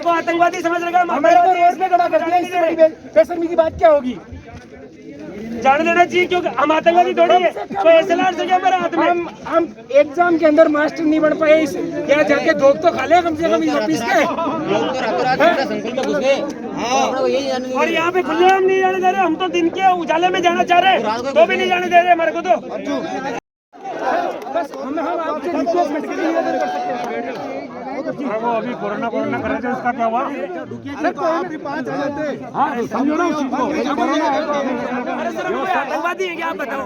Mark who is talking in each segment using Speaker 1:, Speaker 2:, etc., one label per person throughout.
Speaker 1: को आतंकवादी समझ रखा है।
Speaker 2: हमारे को रोड पे खड़ा कर दिया, इससे बड़ी बेशर्मी की बात क्या होगी?
Speaker 1: जान देना चाहिए क्योंकि हम आतंकवादी थोड़ी है। तो एसएलआर से क्या हमारे हाथ में?
Speaker 2: हम एग्जाम के अंदर मास्टर नहीं बन पाए, यहाँ जाके धोख तो खा ले कम से कम इस ऑफिस के।
Speaker 1: और यहाँ पे खुले हम नहीं जाने दे रहे, हम तो दिन के उजाले में जाना चाह रहे हैं तो भी नहीं जाने दे रहे हमारे को। तो
Speaker 2: बस हम आपसे रिक्वेस्ट करके निवेदन कर सकते हैं।
Speaker 1: वो अभी कोरोना कर रहे थे, उसका क्या हुआ?
Speaker 2: अरे कोई भी 5 आ जाते।
Speaker 1: हाँ समझो ना उस चीज को। अरे सर हम कोई आतंकवादी है क्या, आप बताओ?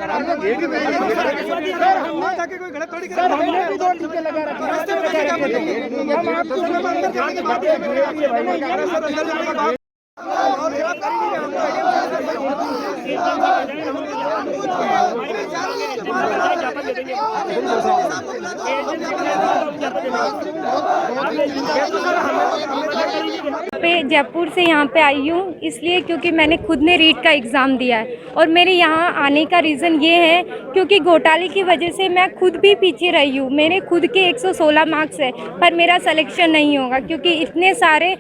Speaker 2: कोई गलत थोड़ी कर रहे हैं। हमने 2 टीके लगा रखे हैं, रास्ते पे क्या करेंगे? हम आपको अंदर जाने की बात कर रहे हैं।
Speaker 3: जयपुर से यहाँ पे आई हूँ इसलिए क्योंकि मैंने खुद ने रीट का एग्ज़ाम दिया है और मेरे यहाँ आने का रीज़न ये है क्योंकि घोटाले की वजह से मैं खुद भी पीछे रही हूँ। मेरे खुद के 116 मार्क्स है पर मेरा सिलेक्शन नहीं होगा क्योंकि इतने सारे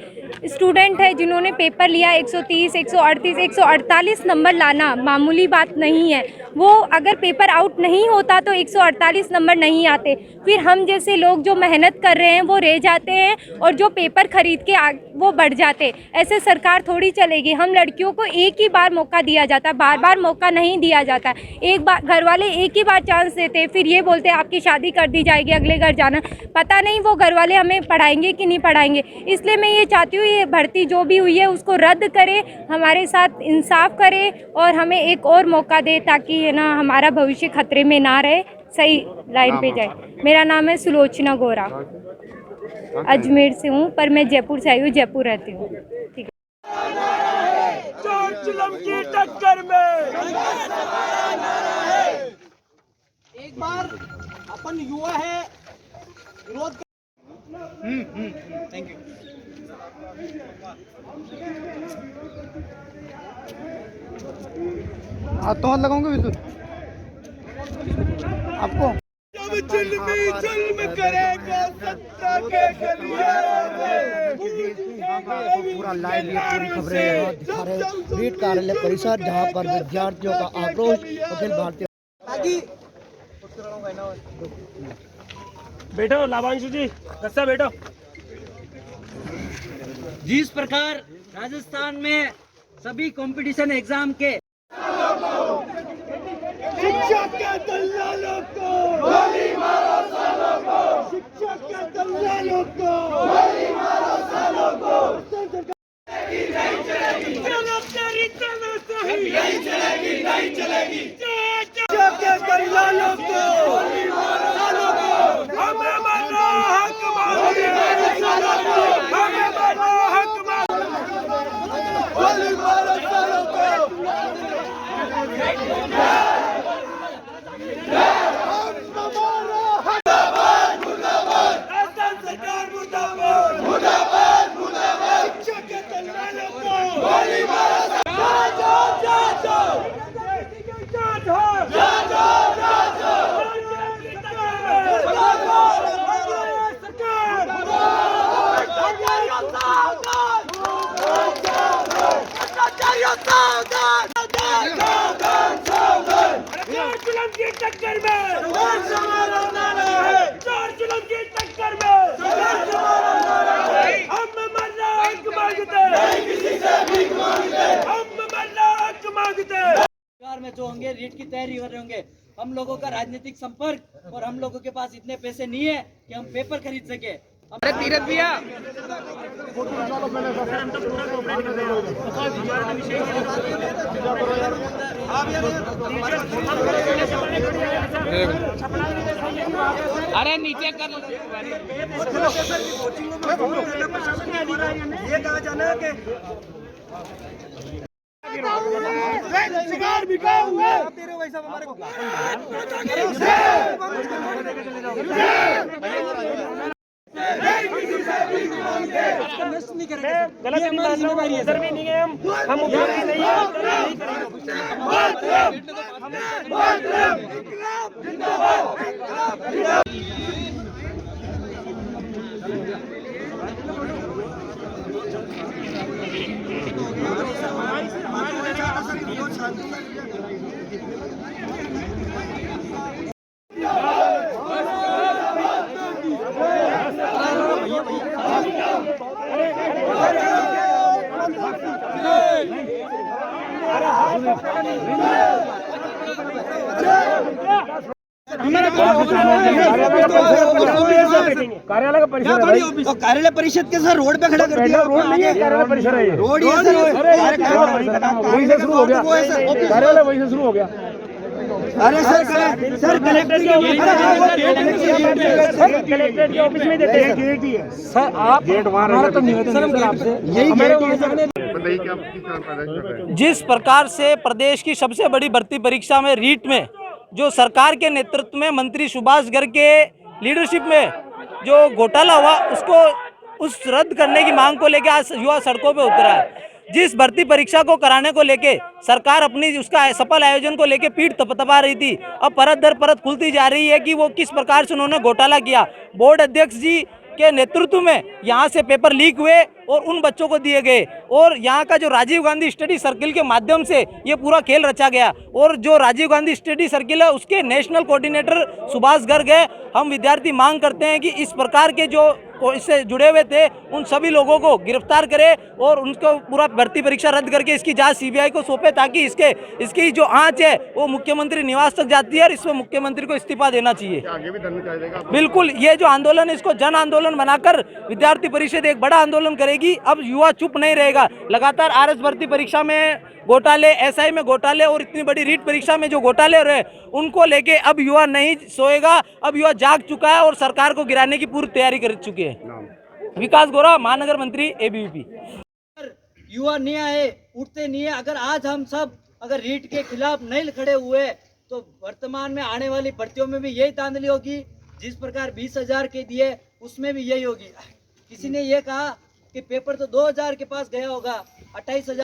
Speaker 3: स्टूडेंट है जिन्होंने पेपर लिया। 130, 138, 148 नंबर लाना मामूली बात नहीं है। वो अगर पेपर आउट नहीं होता तो 148 नंबर नहीं आते। फिर हम जैसे लोग जो मेहनत कर रहे हैं वो रह जाते हैं और जो पेपर खरीद के वो बढ़ जाते। ऐसे सरकार थोड़ी चलेगी। हम लड़कियों को एक ही बार मौका दिया जाता, बार बार मौका नहीं दिया जाता। एक बार घर वाले एक ही बार चांस देते, फिर ये बोलते आपकी शादी कर दी जाएगी, अगले घर जाना। पता नहीं वो घर वाले हमें पढ़ाएंगे कि नहीं पढ़ाएंगे। इसलिए मैं ये चाहती हूँ ये भर्ती जो भी हुई है उसको रद्द करे, हमारे साथ इंसाफ करे और हमें एक और मौका दे ताकि है ना हमारा भविष्य खतरे में ना रहे, सही लाइन पे जाए। मेरा नाम है सुलोचना गोरा, अजमेर से हूँ पर मैं जयपुर से आई हूँ, जयपुर रहती हूँ। ठीक है।
Speaker 1: चिलम की टक्कर में
Speaker 4: एक बार अपन युवा है विरोध। Thank you.
Speaker 2: हाथों हाथ लगाऊंगे बिल्कुल आपको।
Speaker 1: जब जुल्म करेगा सत्ता के
Speaker 5: पूरा लाइव ये पूरी खबरें दिखा रहे रीट कार्यालय परिसर जहां पर विद्यार्थियों का आक्रोश अखिल भारतीय।
Speaker 1: बैठो लाभांशु जी, कस्सा बैठो।
Speaker 4: जिस प्रकार राजस्थान में सभी कंपटीशन एग्जाम के
Speaker 1: शिक्षा के दलालों को गोली मारो, सालों को शिक्षा के दलालों को गोली मारो, सालों को नहीं चलेगी, तेरी तानाशाही नहीं चलेगी, नहीं चलेगी। शिक्षा के दलालों को गोली मारो, सालों को हमें मानो, हक मांगे, सालों को हमें मानो, हक मांगे, गोली मारो, सालों को। टक्कर में हम मरना हक मांगते, हम मरना हक मांगते।
Speaker 4: बिहार में जो होंगे रीट की तैयारी कर रहे होंगे, हम लोगों का राजनीतिक संपर्क और हम लोगों के पास इतने पैसे नहीं है कि हम पेपर खरीद सके।
Speaker 2: अरे तीरथ भैया अरे नीचे कर
Speaker 1: ये कहा जाना है कि शिकार बिका हुआ तेरे वैसा हमारे को गलत उधर भी नहीं है, हम उधर भी नहीं है।
Speaker 2: कार्यालय का परिसर है।
Speaker 1: तो कार्यालय परिषद के सर रोड पे खड़ा कर दिया।
Speaker 2: रोड नहीं है, कार्यालय परिसर है ये।
Speaker 1: रोड ये सर
Speaker 2: वहीं से शुरू हो गया, कार्यालय वहीं से शुरू हो गया।
Speaker 1: अरे सर कलेक्टर
Speaker 2: के ऑफिस में देते हैं। गेट ही है सर, आप गेट हमारा तो निवेदन है सर आपसे, यही
Speaker 6: जिस प्रकार से प्रदेश की सबसे बड़ी भर्ती परीक्षा में रीट में जो सरकार के नेतृत्व में मंत्री सुभाष गर्ग के लीडरशिप में जो घोटाला हुआ, उसको उस रद्द करने की मांग को लेकर आज युवा सड़कों पे उतरा है। जिस भर्ती परीक्षा को कराने को लेके सरकार अपनी उसका सफल आयोजन को लेके पीठ थपथपा रही थी, अब परत दर परत खुलती जा रही है कि वो किस प्रकार से उन्होंने घोटाला किया। बोर्ड अध्यक्ष जी के नेतृत्व में यहाँ से पेपर लीक हुए और उन बच्चों को दिए गए, और यहाँ का जो राजीव गांधी स्टडी सर्किल के माध्यम से ये पूरा खेल रचा गया, और जो राजीव गांधी स्टडी सर्किल है उसके नेशनल कोऑर्डिनेटर सुभाष गर्ग है। हम विद्यार्थी मांग करते हैं कि इस प्रकार के जो इससे जुड़े हुए थे उन सभी लोगों को गिरफ्तार करे और उनको पूरा भर्ती परीक्षा रद्द करके इसकी जांच सीबीआई को सौंपे, ताकि इसकी जो आंच है वो मुख्यमंत्री निवास तक जाती है और इसमें मुख्यमंत्री को इस्तीफा देना चाहिए।
Speaker 7: आगे भी धरना चलेगा।
Speaker 6: बिल्कुल, ये जो आंदोलन है इसको जन आंदोलन बनाकर विद्यार्थी परिषद एक बड़ा आंदोलन करेगी। अब युवा चुप नहीं रहेगा। लगातार आरएस भर्ती परीक्षा में घोटाले, एसआई में घोटाले और इतनी बड़ी रीट परीक्षा में जो घोटाले हो रहे उनको लेके अब युवा नहीं सोएगा। अब युवा जाग चुका है और सरकार को गिराने की पूरी तैयारी कर चुकी है। विकास गोरा, महानगर मंत्री, एबीवीपी।
Speaker 4: युवा नहीं आए, उठते नहीं है। अगर आज हम सब अगर रीट के खिलाफ नहीं खड़े हुए तो वर्तमान में आने वाली भर्तियों में भी यही धांधली होगी। जिस प्रकार 20,000 के दिए उसमें भी यही होगी। किसी ने ये कहा कि पेपर तो 2,000 के पास गया होगा, 28,000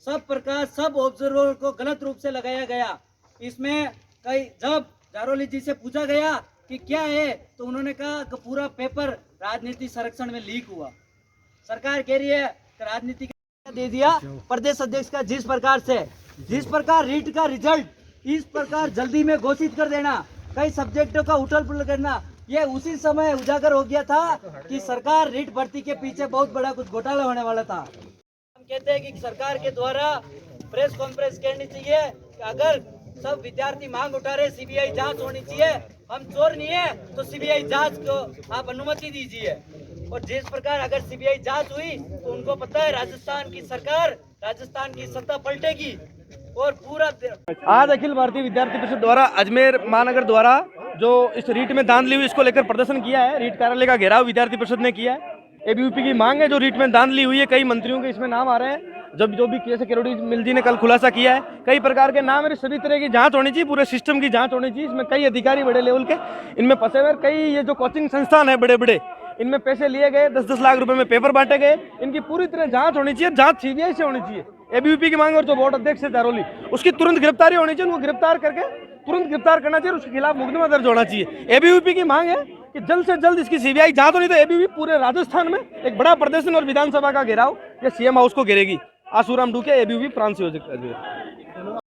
Speaker 4: सब प्रकार सब ऑब्जर्वर को गलत रूप से लगाया गया। इसमें कई जब जारोली जी से पूछा गया कि क्या है तो उन्होंने कहा कि पूरा पेपर राजनीति संरक्षण में लीक हुआ। सरकार कह रही है कि राजनीति दे दिया प्रदेश अध्यक्ष का। जिस प्रकार रीट का रिजल्ट इस प्रकार जल्दी में घोषित कर देना, कई सब्जेक्टों का उठल पुथल करना, ये उसी समय उजागर हो गया था कि सरकार रीट भर्ती के पीछे बहुत बड़ा कुछ घोटाला होने वाला था। हम कहते हैं कि सरकार के द्वारा प्रेस कॉन्फ्रेंस करनी चाहिए कि अगर सब विद्यार्थी मांग उठा रहे सीबीआई जांच होनी चाहिए, हम चोर नहीं है तो सीबीआई जांच को आप अनुमति दीजिए। और जिस प्रकार अगर सीबीआई जांच हुई तो उनको पता है राजस्थान की सरकार, राजस्थान की सत्ता पलटेगी और पूरा।
Speaker 2: आज अखिल भारतीय विद्यार्थी परिषद द्वारा अजमेर महानगर द्वारा जो इस रीट में धांधली हुई इसको लेकर प्रदर्शन किया है। रीट कार्यालय का घेराव विद्यार्थी परिषद ने किया है। एबीवीपी की मांग है जो रीट में धांधली हुई है, कई मंत्रियों के इसमें नाम आ रहे हैं। जब जो भी केस किरोड़ी मिल जी ने कल खुलासा किया है, कई प्रकार के नाम है। सभी तरह की जांच होनी चाहिए, पूरे सिस्टम की जांच होनी चाहिए। इसमें कई अधिकारी बड़े लेवल के इनमें फंसे हुए, कई ये जो कोचिंग संस्थान है बड़े बड़े, इनमें पैसे लिए गए, 10-10 लाख रुपए में पेपर बांटे गए। इनकी पूरी तरह जांच होनी चाहिए, जांच सीबीआई से होनी चाहिए। एबीवीपी की मांग और जो बोर्ड अध्यक्ष है जारोली, उसकी तुरंत गिरफ्तारी होनी चाहिए। उनको गिरफ्तार करके तुरंत गिरफ्तार करना चाहिए, उसके खिलाफ मुकदमा दर्ज होना चाहिए। एबीवीपी की मांग है कि जल्द से जल्द इसकी सीबीआई जांच होनी। तो एबीवीपी पूरे राजस्थान में एक बड़ा प्रदर्शन और विधानसभा का घेराव या सीएम हाउस को घेरेगी। आसूराम डूके, एबीवीपी, फ्रांस योजक।